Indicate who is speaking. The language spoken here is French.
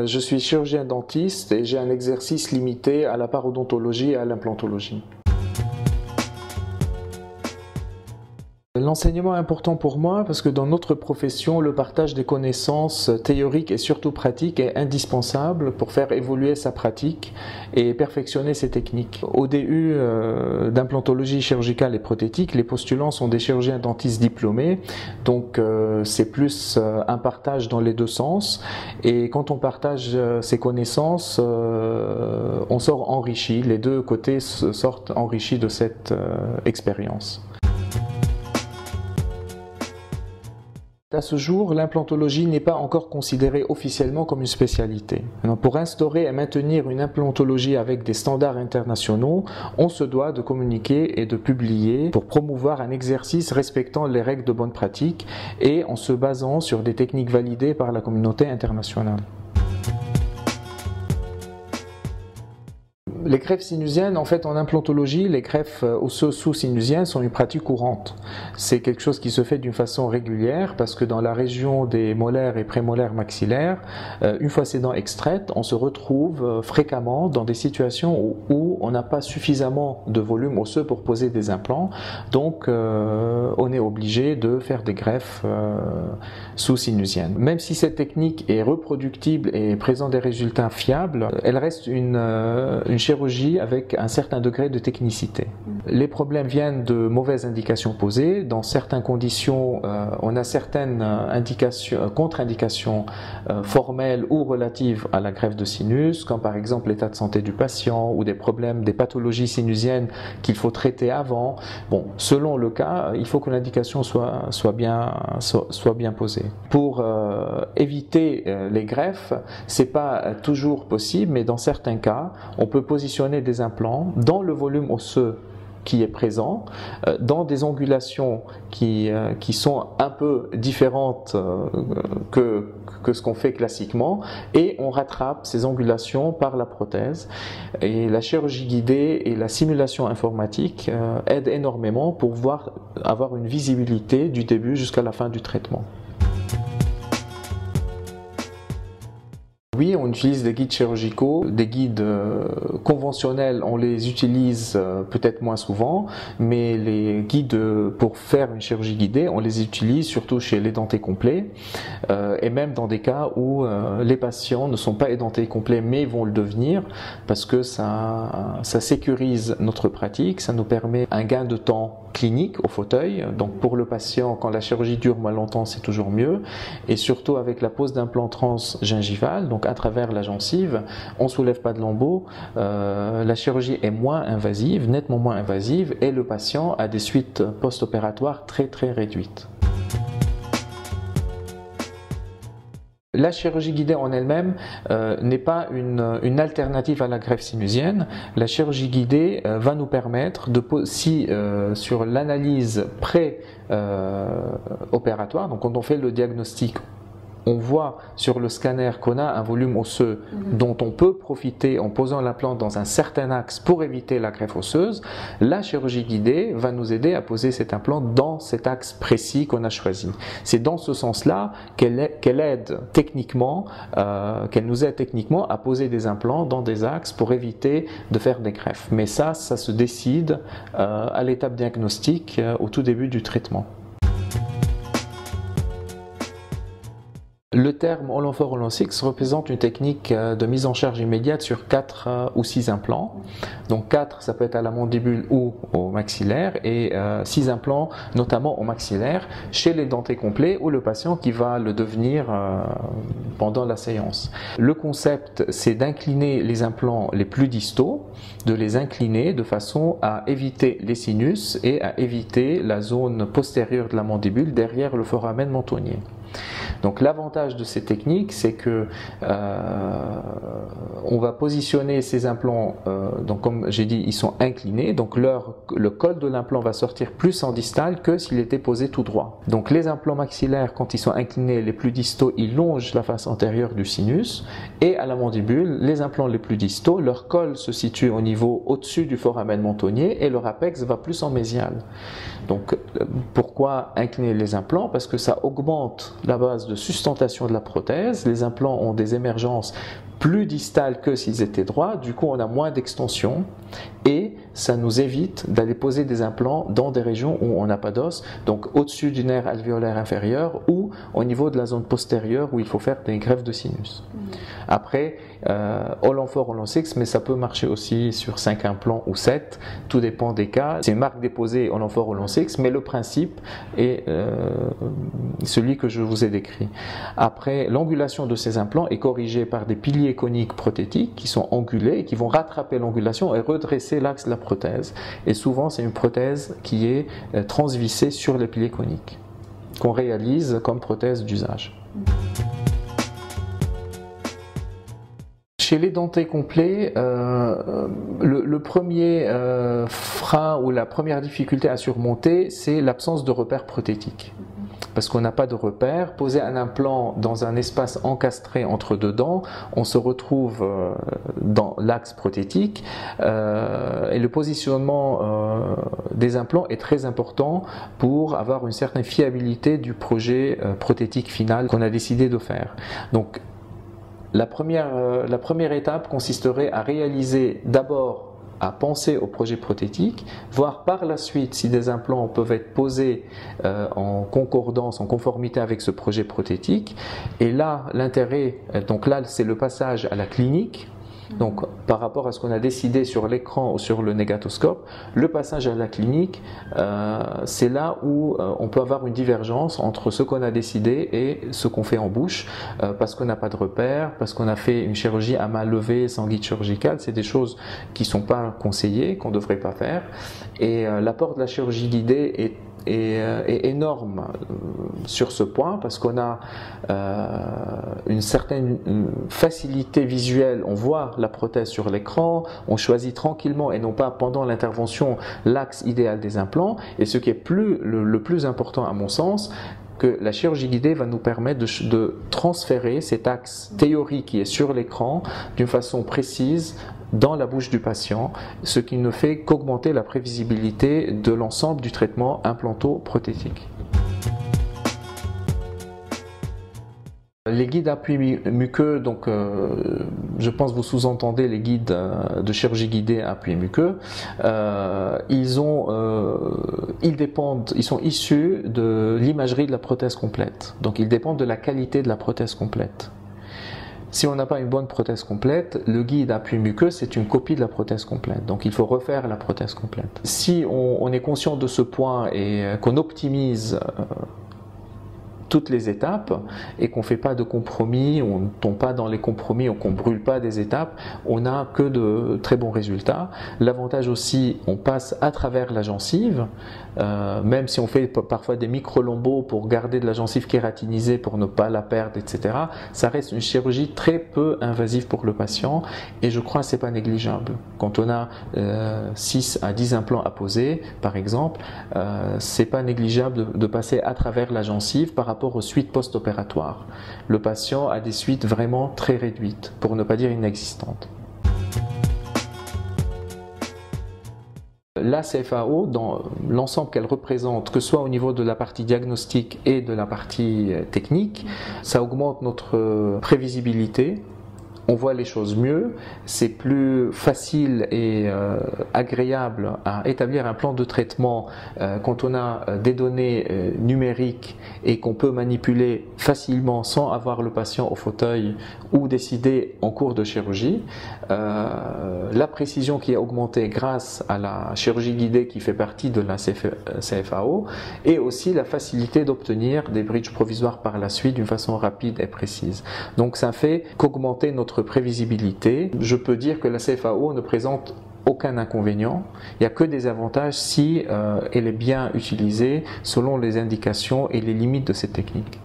Speaker 1: Je suis chirurgien dentiste et j'ai un exercice limité à la parodontologie et à l'implantologie. L'enseignement est important pour moi parce que dans notre profession, le partage des connaissances théoriques et surtout pratiques est indispensable pour faire évoluer sa pratique et perfectionner ses techniques. Au DU d'implantologie chirurgicale et prothétique, les postulants sont des chirurgiens dentistes diplômés, donc c'est plus un partage dans les deux sens. Et quand on partage ses connaissances, on sort enrichi, les deux côtés sortent enrichis de cette expérience. À ce jour, l'implantologie n'est pas encore considérée officiellement comme une spécialité. Alors, pour instaurer et maintenir une implantologie avec des standards internationaux, on se doit de communiquer et de publier pour promouvoir un exercice respectant les règles de bonne pratique et en se basant sur des techniques validées par la communauté internationale. Les greffes sinusiennes, en fait, en implantologie, les greffes osseuses sous-sinusiennes sont une pratique courante. C'est quelque chose qui se fait d'une façon régulière parce que dans la région des molaires et prémolaires maxillaires, une fois ces dents extraites, on se retrouve fréquemment dans des situations où on n'a pas suffisamment de volume osseux pour poser des implants. Donc, on est obligé de faire des greffes sous-sinusiennes. Même si cette technique est reproductible et présente des résultats fiables, elle reste une chirurgie avec un certain degré de technicité. Les problèmes viennent de mauvaises indications posées. Dans certaines conditions, on a certaines contre-indications formelles ou relatives à la greffe de sinus, comme par exemple l'état de santé du patient ou des problèmes, des pathologies sinusiennes qu'il faut traiter avant. Bon, selon le cas, il faut que l'indication soit bien posée. Pour éviter les greffes, c'est pas toujours possible, mais dans certains cas, on peut positionner des implants dans le volume osseux qui est présent, dans des angulations qui sont un peu différentes que ce qu'on fait classiquement, et on rattrape ces angulations par la prothèse. Et la chirurgie guidée et la simulation informatique aident énormément pour avoir une visibilité du début jusqu'à la fin du traitement. Oui, on utilise des guides chirurgicaux, des guides conventionnels, on les utilise peut-être moins souvent, mais les guides pour faire une chirurgie guidée, on les utilise surtout chez l'édenté complet et même dans des cas où les patients ne sont pas édentés complets mais vont le devenir parce que ça sécurise notre pratique, ça nous permet un gain de temps clinique au fauteuil. Donc pour le patient, quand la chirurgie dure moins longtemps, c'est toujours mieux. Et surtout avec la pose d'implant transgingival, donc à travers la gencive, on ne soulève pas de lambeaux, la chirurgie est moins invasive, nettement moins invasive, et le patient a des suites post-opératoires très réduites. La chirurgie guidée en elle-même n'est pas une alternative à la greffe sinusienne. La chirurgie guidée va nous permettre, si sur l'analyse pré-opératoire, donc quand on fait le diagnostic, on voit sur le scanner qu'on a un volume osseux dont on peut profiter en posant l'implant dans un certain axe pour éviter la greffe osseuse, la chirurgie guidée va nous aider à poser cet implant dans cet axe précis qu'on a choisi. C'est dans ce sens-là qu'elle aide techniquement, qu'elle nous aide techniquement à poser des implants dans des axes pour éviter de faire des greffes. Mais ça se décide à l'étape diagnostique au tout début du traitement. Le terme All on 4 All on 6 représente une technique de mise en charge immédiate sur 4 ou 6 implants. Donc 4, ça peut être à la mandibule ou au maxillaire, et 6 implants notamment au maxillaire chez l'édenté complet ou le patient qui va le devenir pendant la séance. Le concept, c'est d'incliner les implants les plus distaux, de les incliner de façon à éviter les sinus et à éviter la zone postérieure de la mandibule derrière le foramen mentonnier. Donc l'avantage de ces techniques, c'est que on va positionner ces implants, donc comme j'ai dit, ils sont inclinés, donc le col de l'implant va sortir plus en distal que s'il était posé tout droit. Donc les implants maxillaires, quand ils sont inclinés, les plus distaux, ils longent la face antérieure du sinus, et à la mandibule, les implants les plus distaux, leur col se situe au niveau au-dessus du foramen mentonnier et leur apex va plus en mésial. Donc pourquoi incliner les implants? Parce que ça augmente la base de sustentation de la prothèse. Les implants ont des émergences plus distales que s'ils étaient droits, du coup on a moins d'extension et ça nous évite d'aller poser des implants dans des régions où on n'a pas d'os, donc au-dessus du nerf alvéolaire inférieur ou au niveau de la zone postérieure où il faut faire des greffes de sinus. Après, all fort, all six, mais ça peut marcher aussi sur 5 implants ou 7, tout dépend des cas. C'est une marque déposée all fort, all six, mais le principe est celui que je vous ai décrit. Après, l'angulation de ces implants est corrigée par des piliers coniques prothétiques qui sont angulés et qui vont rattraper l'angulation et redresser l'axe de la prothèse. Et souvent, c'est une prothèse qui est transvissée sur les piliers coniques, qu'on réalise comme prothèse d'usage. Chez les dentés complets, le premier frein ou la première difficulté à surmonter, c'est l'absence de repères prothétiques. Parce qu'on n'a pas de repères. Poser un implant dans un espace encastré entre deux dents, on se retrouve dans l'axe prothétique et le positionnement des implants est très important pour avoir une certaine fiabilité du projet prothétique final qu'on a décidé de faire. Donc, la première étape consisterait à réaliser d'abord, à penser au projet prothétique, voir par la suite si des implants peuvent être posés en concordance, en conformité avec ce projet prothétique. Et là, l'intérêt, donc là, c'est le passage à la clinique. Donc, par rapport à ce qu'on a décidé sur l'écran ou sur le négatoscope, le passage à la clinique, c'est là où on peut avoir une divergence entre ce qu'on a décidé et ce qu'on fait en bouche, parce qu'on n'a pas de repère, parce qu'on a fait une chirurgie à main levée sans guide chirurgical. C'est des choses qui ne sont pas conseillées, qu'on ne devrait pas faire. Et l'apport de la chirurgie guidée est énorme sur ce point parce qu'on a une certaine facilité visuelle, on voit la prothèse sur l'écran, on choisit tranquillement et non pas pendant l'intervention l'axe idéal des implants, et ce qui est le plus important à mon sens, que la chirurgie guidée va nous permettre de transférer cet axe théorique qui est sur l'écran d'une façon précise dans la bouche du patient, ce qui ne fait qu'augmenter la prévisibilité de l'ensemble du traitement implanto-prothétique. Les guides appui muqueux, donc je pense que vous sous-entendez les guides de chirurgie guidée à appui muqueux, ils sont issus de l'imagerie de la prothèse complète, donc ils dépendent de la qualité de la prothèse complète. Si on n'a pas une bonne prothèse complète, le guide appui muqueux, c'est une copie de la prothèse complète. Donc il faut refaire la prothèse complète. Si on est conscient de ce point et qu'on optimise toutes les étapes et qu'on ne fait pas de compromis, on ne tombe pas dans les compromis, qu'on ne brûle pas des étapes, on n'a que de très bons résultats. L'avantage aussi, on passe à travers la gencive, même si on fait parfois des micro-lambeaux pour garder de la gencive kératinisée pour ne pas la perdre, etc. Ça reste une chirurgie très peu invasive pour le patient et je crois que ce n'est pas négligeable. Quand on a 6 à 10 implants à poser, par exemple, ce n'est pas négligeable de passer à travers la gencive par rapport aux suites post-opératoires. Le patient a des suites vraiment très réduites, pour ne pas dire inexistantes. La CFAO, dans l'ensemble qu'elle représente, que ce soit au niveau de la partie diagnostique et de la partie technique, ça augmente notre prévisibilité. On voit les choses mieux, c'est plus facile et agréable à établir un plan de traitement quand on a des données numériques et qu'on peut manipuler facilement sans avoir le patient au fauteuil ou décider en cours de chirurgie. La précision qui est augmentée grâce à la chirurgie guidée qui fait partie de la CFAO et aussi la facilité d'obtenir des bridges provisoires par la suite d'une façon rapide et précise. Donc ça fait qu'augmenter notre prévisibilité. Je peux dire que la CFAO ne présente aucun inconvénient, il n'y a que des avantages si elle est bien utilisée selon les indications et les limites de cette technique.